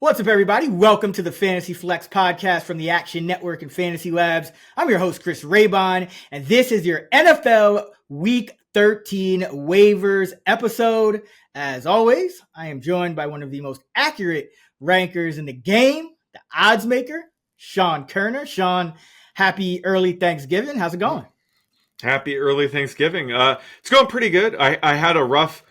What's up, everybody? Welcome to the Fantasy Flex podcast from the Action Network and Fantasy Labs. I'm your host, Chris Raybon, and this is your NFL Week 13 waivers episode. As always, I am joined by one of the most accurate rankers in the game, the odds maker, Sean Kerner. Sean, happy early Thanksgiving. How's it going? Happy early Thanksgiving. It's going pretty good. I had a rough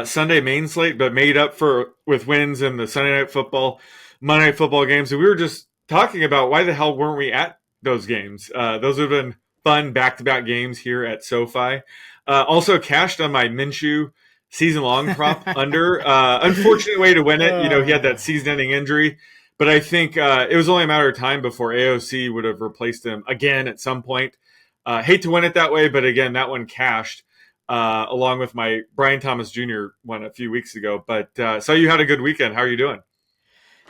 Sunday main slate, but made up for with wins in the Sunday night football, Monday night football games. And we were just talking about why the hell weren't we at those games? Those have been fun back-to-back games here at SoFi. Also cashed on my Minshew season-long prop under. Unfortunate way to win it. You know, he had that season-ending injury. But I think it was only a matter of time before AOC would have replaced him again at some point. Hate to win it that way, but again, that one cashed. Along with my Brian Thomas Jr. one a few weeks ago. But so you had a good weekend. How are you doing?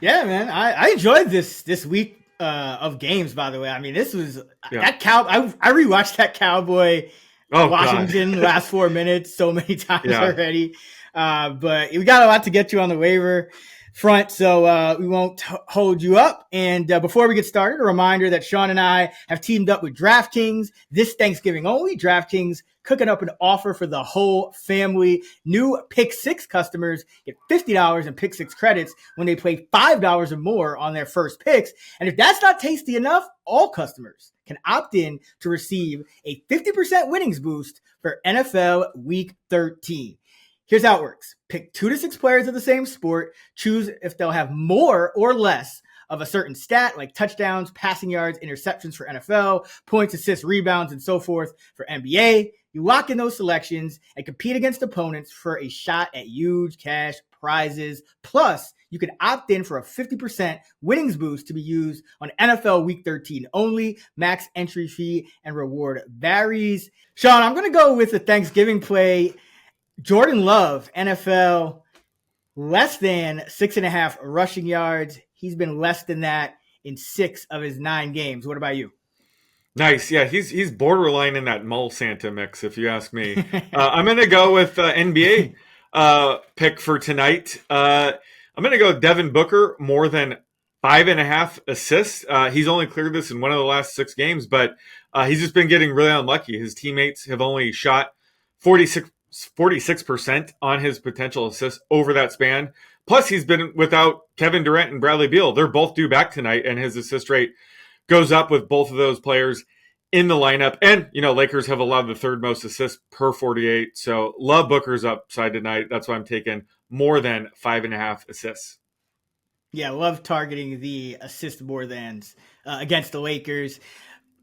Yeah, man. I enjoyed this week of games, by the way. I mean, this was that I rewatched that Cowboy Washington last 4 minutes so many times already. But we got a lot to get to on the waiver front, so we won't hold you up. And before we get started, a reminder that Sean and I have teamed up with DraftKings this Thanksgiving only. DraftKings cooking up an offer for the whole family. New Pick 6 customers get $50 in Pick 6 credits when they play $5 or more on their first picks. And if that's not tasty enough, all customers can opt in to receive a 50% winnings boost for NFL Week 13. Here's how it works. Pick 2 to 6 players of the same sport. Choose if they'll have more or less of a certain stat, like touchdowns, passing yards, interceptions for NFL, points, assists, rebounds, and so forth for NBA. You lock in those selections and compete against opponents for a shot at huge cash prizes. Plus, you can opt in for a 50% winnings boost to be used on NFL Week 13 only. Max entry fee and reward varies. Sean, I'm going to go with the Thanksgiving play. Jordan Love, NFL, less than 6.5 rushing yards. He's been less than that in 6 of his 9 games. What about you? Nice. Yeah, he's borderline in that Mull Santa mix, if you ask me. I'm going to go with NBA pick for tonight. I'm going to go with Devin Booker, more than 5.5 assists. He's only cleared this in one of the last 6 games, but he's just been getting really unlucky. His teammates have only shot 46% on his potential assists over that span. Plus, he's been without Kevin Durant and Bradley Beal. They're both due back tonight, and his assist rate goes up with both of those players in the lineup. And, you know, Lakers have allowed the 3rd most assists per 48. So love Booker's upside tonight. That's why I'm taking more than 5.5 assists. Yeah, love targeting the assist more thans against the Lakers.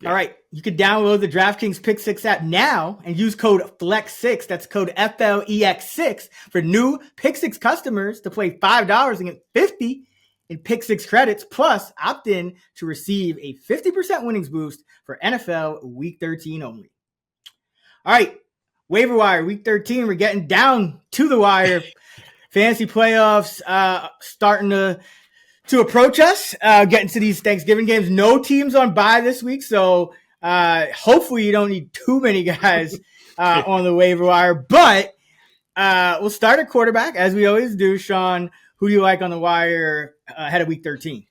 Yeah. All right, you can download the DraftKings Pick 6 app now and use code FLEX6, that's code FLEX6, for new Pick 6 customers to play $5 and get $50 in Pick 6 credits, plus opt in to receive a 50% winnings boost for NFL Week 13 only. All right, waiver wire, Week 13, we're getting down to the wire. Fantasy playoffs starting to approach us, getting to these Thanksgiving games. No teams on bye this week, so hopefully you don't need too many guys on the waiver wire. But we'll start at quarterback, as we always do. Sean, who do you like on the wire ahead of Week 13?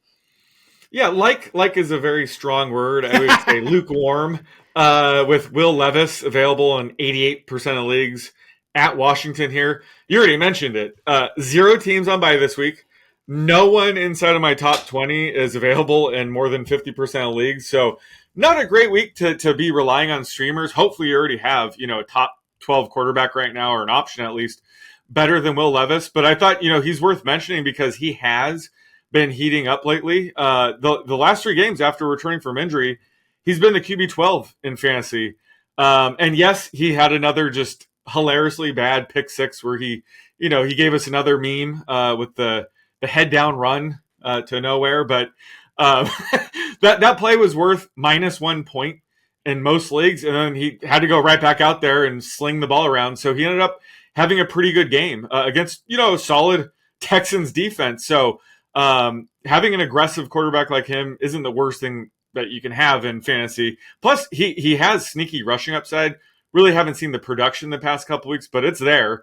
Yeah, like is a very strong word. I would say lukewarm, with Will Levis available in 88% of leagues at Washington here. You already mentioned it. 0 teams on bye this week. No one inside of my top 20 is available in more than 50% of leagues. So not a great week to be relying on streamers. Hopefully you already have, you know, a top 12 quarterback right now, or an option at least, better than Will Levis. But I thought, you know, he's worth mentioning because he has been heating up lately. The last 3 games after returning from injury, he's been the QB 12 in fantasy. And yes, he had another just hilariously bad pick 6 where he gave us another meme with the head down run to nowhere. But that play was worth -1 point in most leagues. And then he had to go right back out there and sling the ball around. So he ended up having a pretty good game against, you know, a solid Texans defense. So having an aggressive quarterback like him isn't the worst thing that you can have in fantasy. Plus, he has sneaky rushing upside. Really haven't seen the production the past couple weeks, but it's there.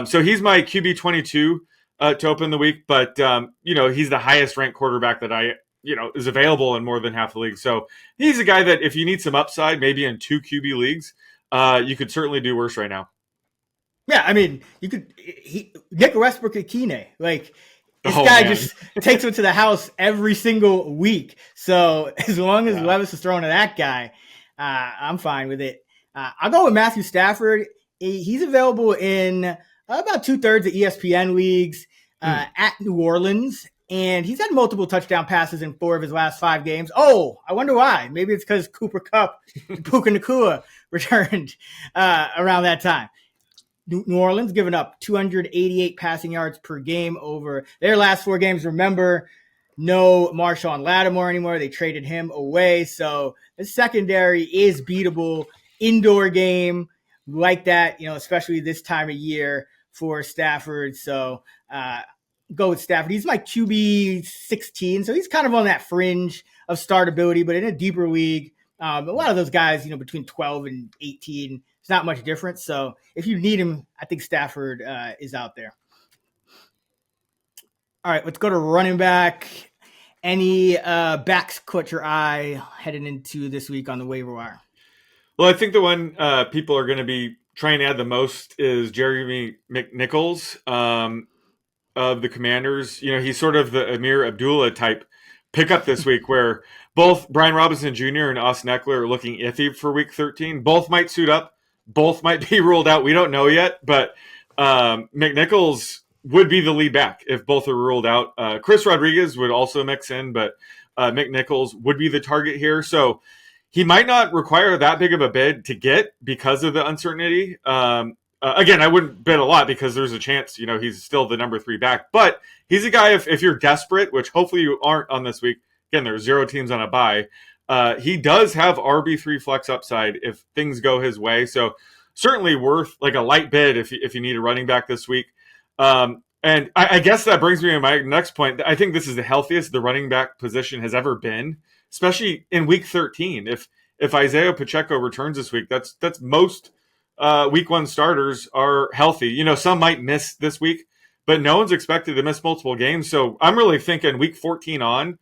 So he's my QB 22 to open the week, but he's the highest ranked quarterback that is available in more than half the league. So he's a guy that if you need some upside, maybe in 2 QB leagues, you could certainly do worse right now. Yeah, I mean, Nick Westbrook-Akine, like this guy just takes him to the house every single week. So as long as Levis is throwing to that guy, I'm fine with it. I'll go with Matthew Stafford. He's available in about 2/3 of ESPN leagues at New Orleans. And he's had multiple touchdown passes in 4 of his last 5 games. Oh, I wonder why. Maybe it's because Cooper Kupp and Puka Nacua returned around that time. New Orleans giving up 288 passing yards per game over their last 4 games. Remember, no Marshawn Lattimore anymore. They traded him away. So the secondary is beatable. Indoor game like that, especially this time of year for Stafford. So go with Stafford. He's my QB 16. So he's kind of on that fringe of startability, but in a deeper league, a lot of those guys, between 12 and 18, it's not much difference. So if you need him, I think Stafford is out there. All right, let's go to running back. Any backs caught your eye heading into this week on the waiver wire? Well, I think the one people are going to be trying to add the most is Jeremy McNichols of the Commanders. He's sort of the Amir Abdullah type pickup this week, where both Brian Robinson Jr. and Austin Eckler are looking iffy for week 13. Both might suit up. Both might be ruled out. We don't know yet, but McNichols would be the lead back if both are ruled out. Chris Rodriguez would also mix in, but McNichols would be the target here. So he might not require that big of a bid to get because of the uncertainty. Again, I wouldn't bid a lot because there's a chance, he's still the number 3 back. But he's a guy, if you're desperate, which hopefully you aren't on this week. Again, there's 0 teams on a bye. He does have RB3 flex upside if things go his way. So certainly worth like a light bid if you need a running back this week. And I guess that brings me to my next point. I think this is the healthiest the running back position has ever been, especially in week 13. If Isaiah Pacheco returns this week, that's most week 1 starters are healthy. Some might miss this week, but no one's expected to miss multiple games. So I'm really thinking week 14 on,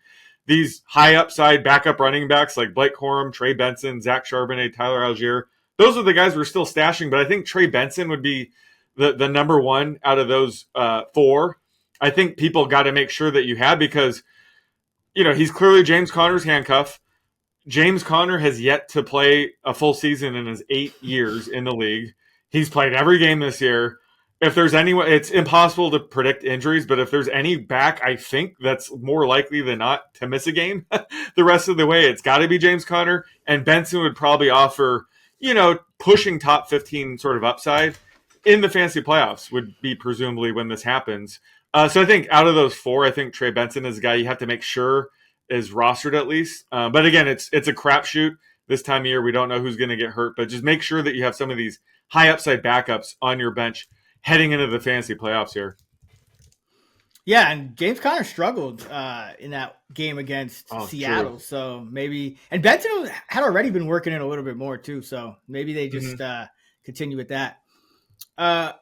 these high upside backup running backs like Blake Corum, Trey Benson, Zach Charbonnet, Tyler Algier, those are the guys we're still stashing. But I think Trey Benson would be the number 1 out of those 4. I think people got to make sure that you have, because he's clearly James Conner's handcuff. James Conner has yet to play a full season in his 8 years in the league. He's played every game this year. If there's anyone, it's impossible to predict injuries, but if there's any back, I think that's more likely than not to miss a game the rest of the way, it's got to be James Conner. And Benson would probably offer, pushing top 15 sort of upside in the fantasy playoffs would be presumably when this happens. So I think out of those 4, I think Trey Benson is a guy you have to make sure is rostered at least. But again, it's a crapshoot this time of year. We don't know who's going to get hurt, but just make sure that you have some of these high upside backups on your bench heading into the fantasy playoffs here. Yeah, and James Conner struggled in that game against Seattle. True. So maybe – and Benson had already been working in a little bit more too. So maybe they just continue with that. I'll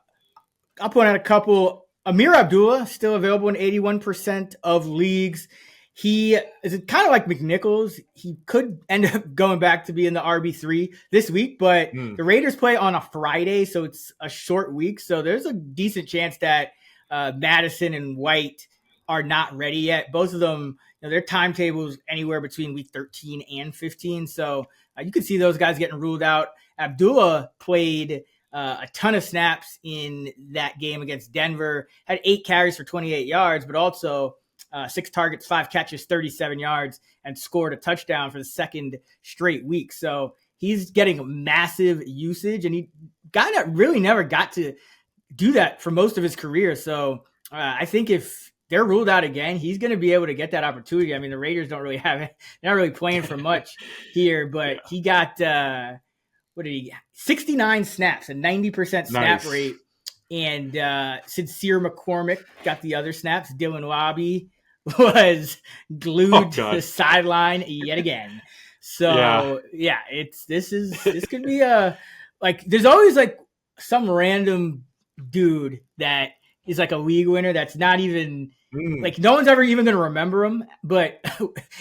point out a couple. Amir Abdullah still available in 81% of leagues. He is kind of like McNichols. He could end up going back to being the RB3 this week, but the Raiders play on a Friday, so it's a short week. So there's a decent chance that Madison and White are not ready yet. Both of them, their timetables anywhere between week 13 and 15. So you could see those guys getting ruled out. Abdullah played a ton of snaps in that game against Denver, had 8 carries for 28 yards, but also 6 targets, 5 catches, 37 yards, and scored a touchdown for the 2nd straight week. So he's getting massive usage, and he guy that really never got to do that for most of his career. So I think if they're ruled out again, he's going to be able to get that opportunity. I mean, the Raiders don't really have it. They're not really playing for much here, but he got, 69 snaps, a 90% snap rate. And Sincere McCormick got the other snaps. Dylan Wabi was glued to the sideline yet again. So this could be there's always like some random dude that is like a league winner that's not even like no one's ever even going to remember him. But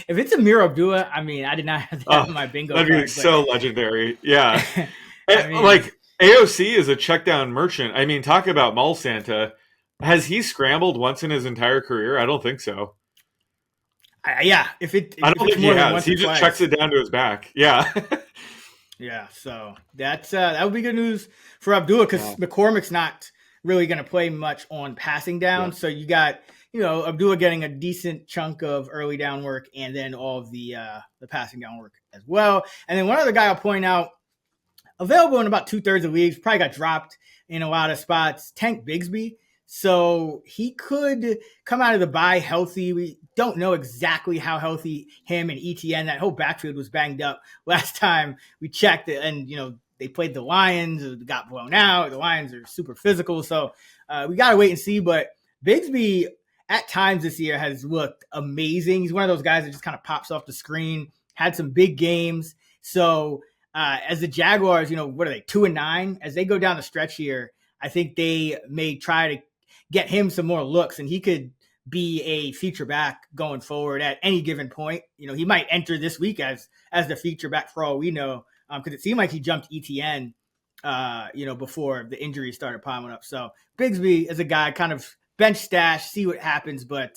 if it's Amir Abdullah, I mean, I did not have that on my bingo that'd card. Be so legendary. Yeah. I mean, like AOC is a check down merchant. I mean, talk about Mall Santa. Has he scrambled once in his entire career? I don't think so. Yeah, I don't think he has. He just checks it down to his back. Yeah. Yeah, so that's that would be good news for Abdullah because McCormick's not really going to play much on passing down. Yeah. So you got, Abdullah getting a decent chunk of early down work and then all of the passing down work as well. And then one other guy I'll point out, available in about 2/3 of leagues, probably got dropped in a lot of spots, Tank Bigsby. So he could come out of the bye healthy. We don't know exactly how healthy him and ETN, that whole backfield was banged up last time we checked it. And, they played the Lions, got blown out. The Lions are super physical. So we got to wait and see. But Bigsby at times this year has looked amazing. He's one of those guys that just kind of pops off the screen, had some big games. So as the Jaguars, what are they, 2-9? As they go down the stretch here, I think they may try to get him some more looks, and he could be a feature back going forward at any given point. He might enter this week as the feature back for all we know, because it seemed like he jumped ETN, before the injuries started piling up. So Bigsby is a guy kind of bench stash, see what happens, but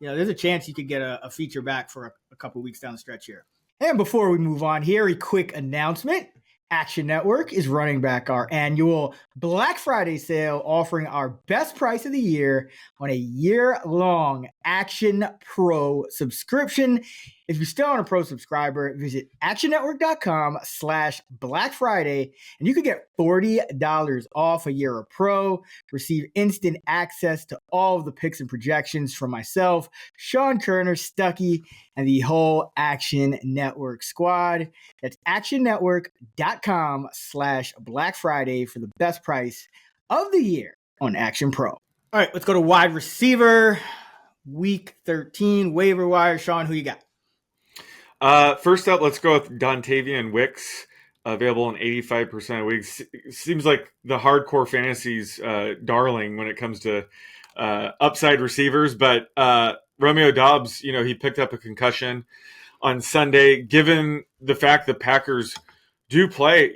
there's a chance you could get a feature back for a couple weeks down the stretch here. And before we move on here, a quick announcement. Action Network is running back our annual Black Friday sale, offering our best price of the year on a year-long Action Pro subscription. If you're still on a Pro subscriber, visit actionnetwork.com/Black Friday, and you could get $40 off a year of Pro. Receive instant access to all of the picks and projections from myself, Sean Kerner, Stuckey, and the whole Action Network squad. That's actionnetwork.com/Black Friday for the best price of the year on Action Pro. All right, let's go to wide receiver, week 13, waiver wire. Sean, who you got? First up, let's go with Dontavian Wicks, available in 85% of leagues. Seems like the hardcore fantasies darling when it comes to upside receivers, but Romeo Doubs, he picked up a concussion on Sunday. Given the fact the Packers do play,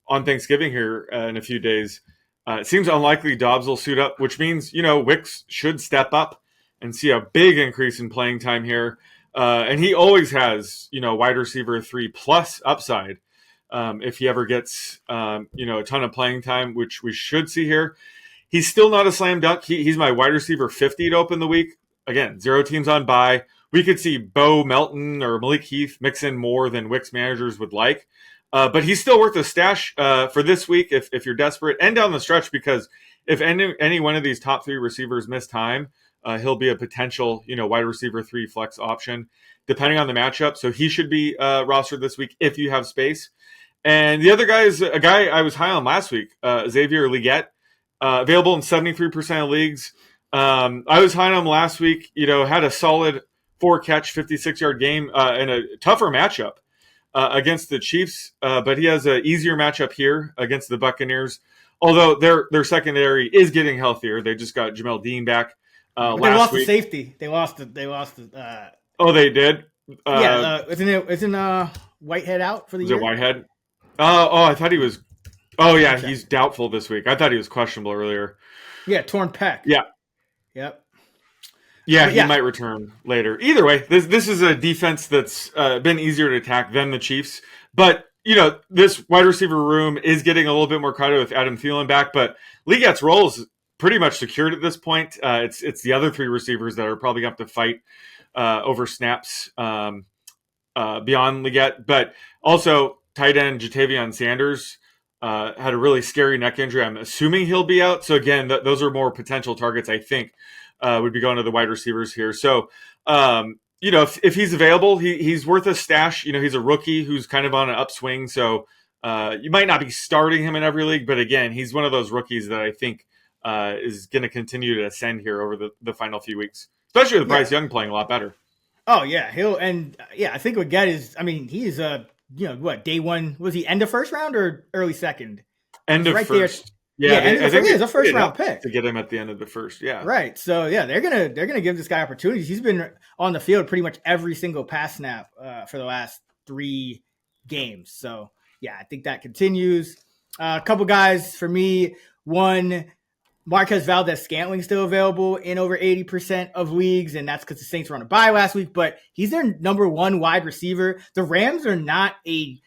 on Thanksgiving here in a few days, it seems unlikely Doubs will suit up, which means, Wicks should step up and see a big increase in playing time here. And he always has, wide receiver 3+ upside if he ever gets, a ton of playing time, which we should see here. He's still not a slam dunk. He's my wide receiver 50 to open the week. Again, 0 teams on bye. We could see Bo Melton or Malik Heath mix in more than Wicks managers would like. But he's still worth a stash for this week if you're desperate and down the stretch, because if any one of these top 3 receivers miss time, he'll be a potential, wide receiver 3 flex option, depending on the matchup. So he should be rostered this week if you have space. And the other guy is a guy I was high on last week, Xavier Legette, available in 73% of leagues. I was high on him last week, had a solid 4-catch, 56-yard game in a tougher matchup against the Chiefs. But he has an easier matchup here against the Buccaneers, although their secondary is getting healthier. They just got Jamel Dean back. They lost the safety. They lost the. Oh, they did. Isn't Whitehead out for the year? Is it Whitehead? I thought he was. Oh yeah, okay. He's doubtful this week. I thought he was questionable earlier. Yeah, torn pec. Yeah. Yep. Yeah, he might return later. Either way, this is a defense that's been easier to attack than the Chiefs. But this wide receiver room is getting a little bit more crowded with Adam Thielen back. But Legette's role is pretty much secured at this point. It's the other 3 receivers that are probably going to have to fight over snaps beyond Legette. But also tight end Jatavion Sanders had a really scary neck injury. I'm assuming he'll be out. So again, those are more potential targets, I think, would be going to the wide receivers here. So, if he's available, he's worth a stash. He's a rookie who's kind of on an upswing. So you might not be starting him in every league. But again, he's one of those rookies that I think is going to continue to ascend here over the final few weeks, especially with Bryce Young playing a lot better. Oh, yeah. I think what Legette is, he's day one, was he end of first round or early second? End of right first. Yeah, I think it's a first round pick to get him at the end of the first. Yeah, right. So yeah, they're gonna give this guy opportunities. He's been on the field pretty much every single pass snap for the last 3 games. So yeah, I think that continues. A couple guys for me. One, Marquez Valdez-Scantling still available in over 80% of leagues, and that's because the Saints were on a bye last week. But he's their number 1 wide receiver. The Rams are not a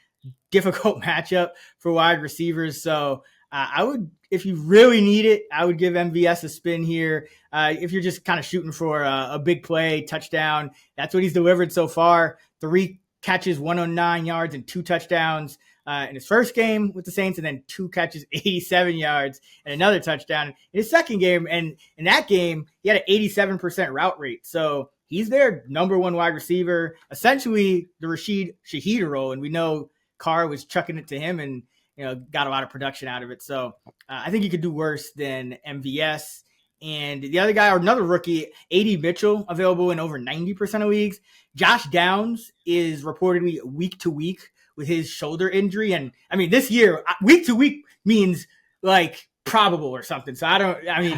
difficult matchup for wide receivers, so I would, if you really need it, I would give MVS a spin here. If you're just kind of shooting for a big play, touchdown, that's what he's delivered so far. 3 catches, 109 yards, and 2 touchdowns in his first game with the Saints, and then 2 catches, 87 yards, and another touchdown in his second game. And in that game, he had an 87% route rate. So he's their number 1 wide receiver, essentially the Rashid Shaheed role. And we know Carr was chucking it to him and got a lot of production out of it. So I think you could do worse than MVS. And the other guy, or another rookie, AD Mitchell, available in over 90% of leagues. Josh Downs is reportedly week to week with his shoulder injury. And I mean, this year, week to week means like probable or something. So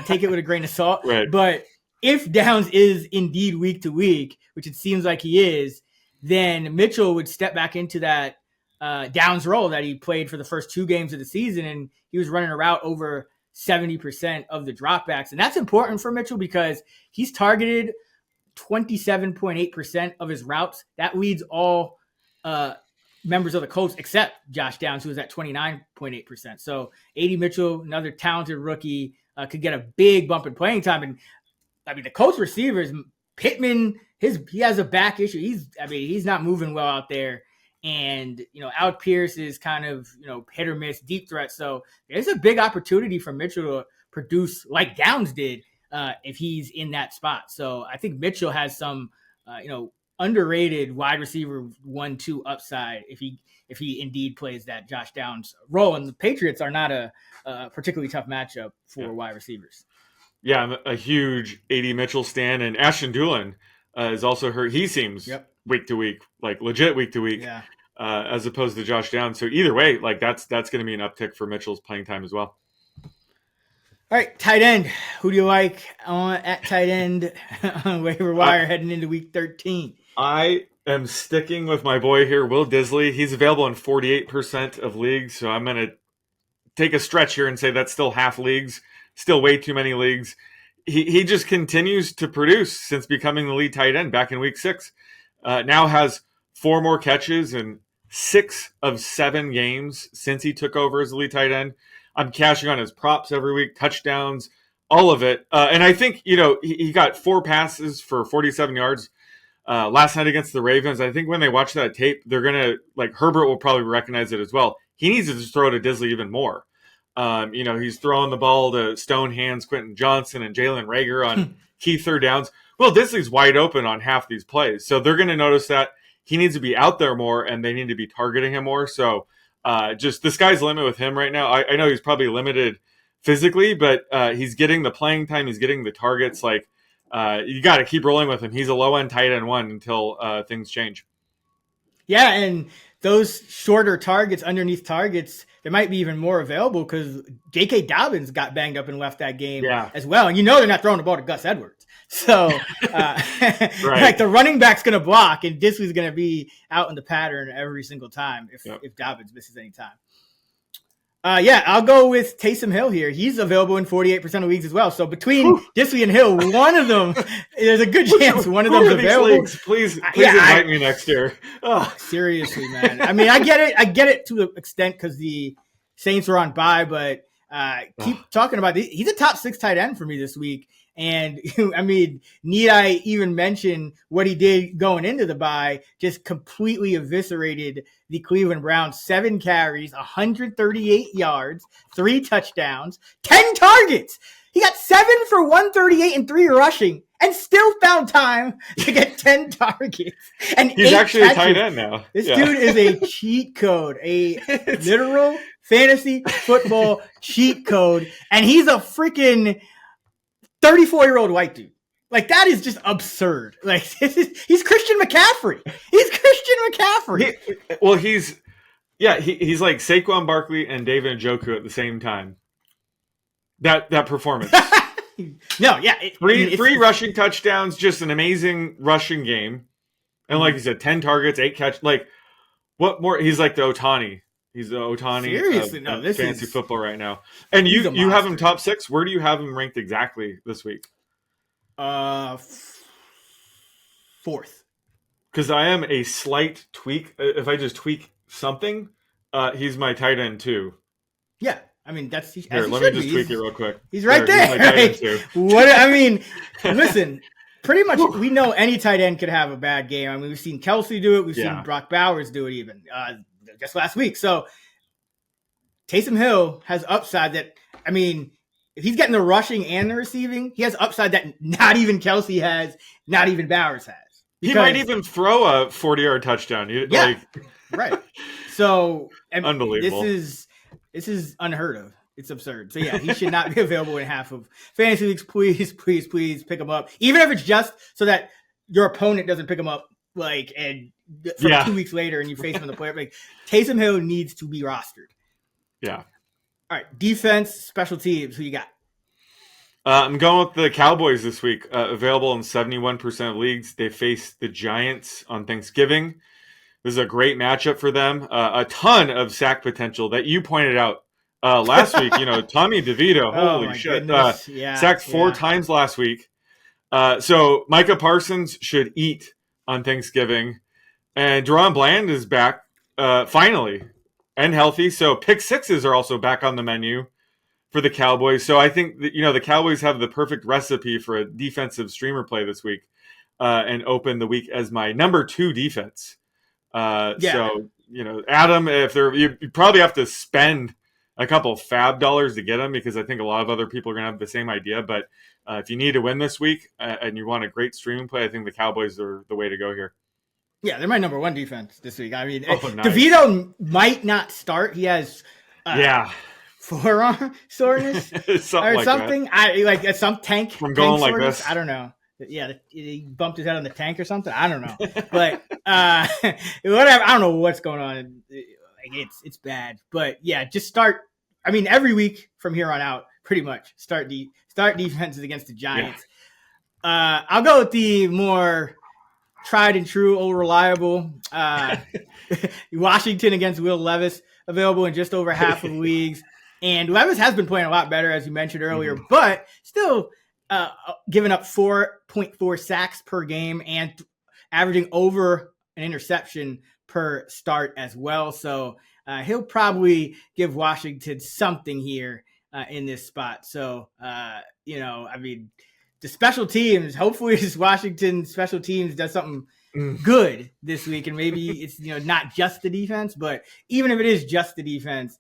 take it with a grain of salt. Right. But if Downs is indeed week to week, which it seems like he is, then Mitchell would step back into that Downs role that he played for the first 2 games of the season, and he was running a route over 70% of the dropbacks. And that's important for Mitchell because he's targeted 27.8% of his routes. That leads all members of the Colts except Josh Downs, who is at 29.8%. So AD Mitchell, another talented rookie, could get a big bump in playing time. And I mean, the Colts receivers, Pittman, he has a back issue. He's not moving well out there. And, Alec Pierce is kind of, hit or miss deep threat. So there's a big opportunity for Mitchell to produce like Downs did if he's in that spot. So I think Mitchell has some, underrated wide receiver 1-2 upside if he indeed plays that Josh Downs role. And the Patriots are not a particularly tough matchup for wide receivers. Yeah, I'm a huge AD Mitchell stan, and Ashton Dulin is also hurt. He seems week to week, like legit week to week, as opposed to Josh Downs. So either way, like that's going to be an uptick for Mitchell's playing time as well. All right, tight end. Who do you like at tight end on waiver wire heading into week 13? I am sticking with my boy here, Will Disley. He's available in 48% of leagues, so I'm going to take a stretch here and say that's still half leagues, still way too many leagues. He just continues to produce since becoming the lead tight end back in week 6. Now has 4 more catches in 6 of 7 games since he took over as the lead tight end. I'm cashing on his props every week, touchdowns, all of it. And I think, he got 4 passes for 47 yards last night against the Ravens. I think when they watch that tape, they're going to, like, Herbert will probably recognize it as well. He needs to just throw to Disley even more. He's throwing the ball to Stone Hands, Quentin Johnson, and Jalen Reagor on key third downs. Well, Disley's wide open on half these plays. So they're going to notice that he needs to be out there more, and they need to be targeting him more. So just the sky's the limit with him right now. I know he's probably limited physically, but he's getting the playing time. He's getting the targets. Like, you got to keep rolling with him. He's a low-end tight end 1 until things change. Yeah, and those shorter targets, underneath targets, there might be even more available because J.K. Dobbins got banged up and left that game as well. And they're not throwing the ball to Gus Edwards. So like the running back's going to block and Disley's going to be out in the pattern every single time if Dobbins misses any time. I'll go with Taysom Hill here. He's available in 48% of leagues as well. So between Disley and Hill, one of them, there's a good chance one of them's available. Please invite me next year. Oh, seriously, man. I mean, I get it to an extent because the Saints are on bye, but keep talking about this. He's a top 6 tight end for me this week. And I mean, need I even mention what he did going into the bye? Just completely eviscerated the Cleveland Browns. 7 carries, 138 yards, 3 touchdowns, 10 targets. He got 7 for 138 and 3 rushing, and still found time to get 10 targets. And he's actually catches. A tight end now. This dude is a cheat code, a literal fantasy football cheat code, and he's a freaking 34-year-old white dude. Like, that is just absurd. Like, he's Christian McCaffrey. He's Christian McCaffrey. He's like Saquon Barkley and David Njoku at the same time. that performance. No, yeah. Three rushing touchdowns, just an amazing rushing game. And like you said, 10 targets, 8 catch. Like, what more? He's like the Ohtani. He's the Ohtani Seriously, of this fantasy is football right now. And you have him top 6. Where do you have him ranked exactly this week? 4th. Because I am a slight tweak. If I just tweak something, he's my tight end too. Yeah, I mean that's. Here, let me just tweak it real quick. He's right there. He's my tight end too. What I mean, listen. Pretty much, we know any tight end could have a bad game. I mean, we've seen Kelsey do it. We've seen Brock Bowers do it even just last week. So Taysom Hill has upside that, I mean, if he's getting the rushing and the receiving, he has upside that not even Kelsey has, not even Bowers has. He might even throw a 40-yard touchdown. Right. So unbelievable. This is unheard of. It's absurd. So yeah, he should not be available in half of fantasy leagues. Please pick him up, even if it's just so that your opponent doesn't pick him up. And 2 weeks later, and you face him in the playoff. Like Taysom Hill needs to be rostered. Yeah. All right, defense, special teams. Who you got? I'm going with the Cowboys this week. Available in 71% of leagues. They face the Giants on Thanksgiving. This is a great matchup for them. A ton of sack potential that you pointed out. Last week, Tommy DeVito, holy shit, sacked 4 times last week. So Micah Parsons should eat on Thanksgiving, and Deron Bland is back finally and healthy. So pick sixes are also back on the menu for the Cowboys. So I think that, the Cowboys have the perfect recipe for a defensive streamer play this week, and open the week as my number 2 defense. So Adam, if you probably have to spend a couple fab dollars to get them, because I think a lot of other people are going to have the same idea. But if you need to win this week and you want a great streaming play, I think the Cowboys are the way to go here. Yeah, they're my number 1 defense this week. I mean, nice. DeVito might not start. He has forearm soreness or something. That. Some tank from going tank like soreness. this. I don't know. Yeah, he bumped his head on the tank or something. I don't know, but whatever. I don't know what's going on. It's bad, but yeah, just start. I mean, every week from here on out, pretty much start defenses against the Giants. Yeah. I'll go with the more tried and true, old reliable Washington against Will Levis, available in just over half of leagues. And Levis has been playing a lot better, as you mentioned earlier, but still giving up 4.4 sacks per game and averaging over an interception per start as well. So he'll probably give Washington something here in this spot. So, I mean, the special teams, hopefully this Washington special teams does something good this week. And maybe it's, not just the defense, but even if it is just the defense,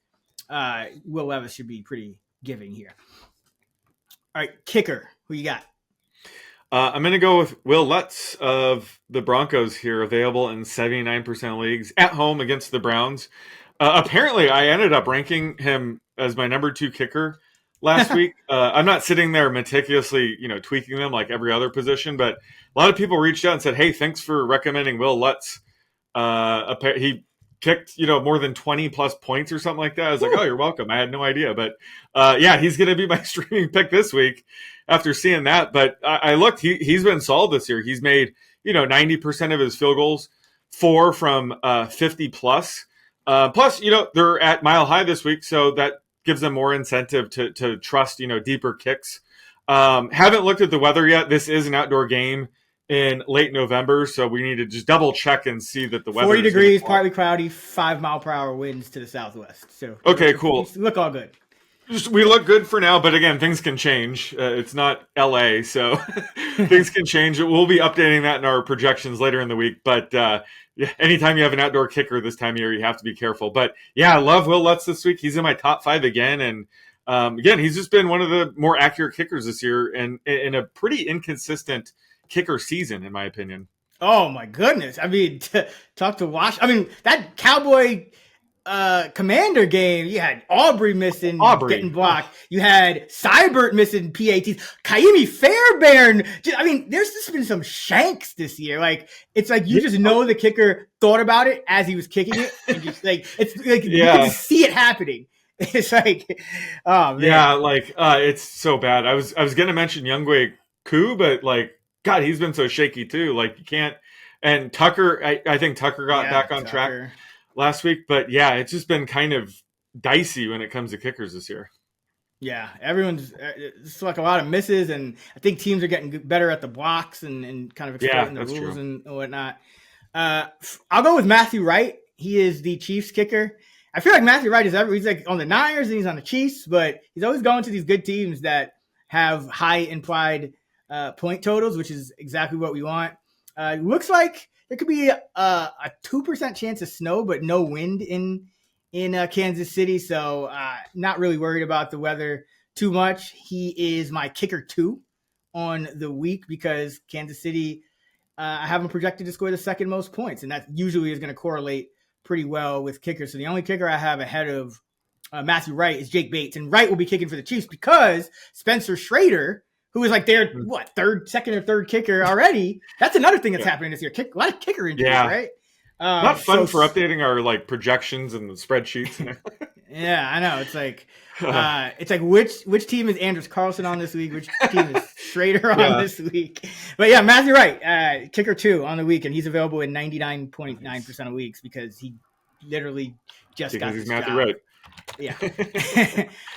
Will Levis should be pretty giving here. All right, kicker, who you got? I'm going to go with Will Lutz of the Broncos here, available in 79% of leagues, at home against the Browns. Apparently, I ended up ranking him as my number 2 kicker last week. I'm not sitting there meticulously, tweaking them like every other position, but a lot of people reached out and said, hey, thanks for recommending Will Lutz. He kicked, more than 20 plus points or something like that. I was like, oh, you're welcome. I had no idea. But he's going to be my streaming pick this week after seeing that. But I looked, he's been solid this year. He's made, 90% of his field goals, 4 from 50 plus. Plus, they're at Mile High this week, so that gives them more incentive to trust, deeper kicks. Haven't looked at the weather yet. This is an outdoor game in late November, so we need to just double check and see that the weather 40 degrees, partly cloudy, 5 mile per hour winds to the southwest. So okay, cool. Look all good. We look good for now, but again, things can change. It's not LA, so things can change. We'll be updating that in our projections later in the week. But anytime you have an outdoor kicker this time of year, you have to be careful. But yeah, I love Will Lutz this week. He's in my top 5 again. And again, he's just been one of the more accurate kickers this year, and in a pretty inconsistent kicker season, in my opinion. Oh my goodness. I mean, talk to Wash. I mean, that Cowboy Commander game, you had Aubrey getting blocked. You had Seibert missing PATs. Kaimi Fairbairn. I mean, there's just been some shanks this year. Like, it's like you just know the kicker thought about it as he was kicking it, and just like you can see it happening. It's like, oh man. Yeah, like it's so bad. I was gonna mention Younghoe Koo, but like God, he's been so shaky too. Like you can't. And Tucker, I think Tucker got back on track last week, but yeah, it's just been kind of dicey when it comes to kickers this year. Yeah, everyone's it's like a lot of misses, and I think teams are getting better at the blocks and kind of exploiting the rules and whatnot. I'll go with Matthew Wright. He is the Chiefs kicker. I feel like Matthew Wright he's like on the Niners and he's on the Chiefs, but he's always going to these good teams that have high implied point totals, which is exactly what we want. Looks like there could be a 2% chance of snow, but no wind in Kansas City. So not really worried about the weather too much. He is my kicker 2 on the week because Kansas City, I have him projected to score the second most points. And that usually is going to correlate pretty well with kickers. So the only kicker I have ahead of Matthew Wright is Jake Bates. And Wright will be kicking for the Chiefs because Spencer Schrader, who is like their second or third kicker already. That's another thing that's happening this year. A lot of kicker injuries, right? Not fun for updating our like projections and the spreadsheets. Yeah, I know. It's like which team is Anders Carlson on this week? Which team is Schrader on this week? But yeah, Matthew Wright, kicker 2 on the week, and he's available in 99.9% of weeks because he literally just got his Matthew job. Wright. Yeah.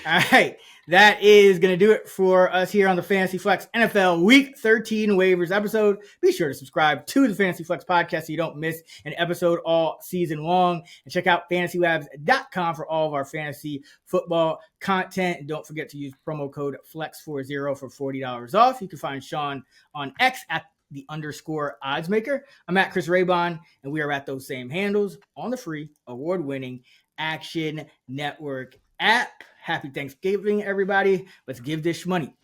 All right. That is going to do it for us here on the Fantasy Flex NFL Week 13 waivers episode. Be sure to subscribe to the Fantasy Flex podcast so you don't miss an episode all season long. And check out fantasylabs.com for all of our fantasy football content. And don't forget to use promo code FLEX40 for $40 off. You can find Sean on X at _oddsmaker. I'm at Chris Raybon, and we are at those same handles on the free award-winning Action Network app. Happy Thanksgiving, everybody. Let's give this money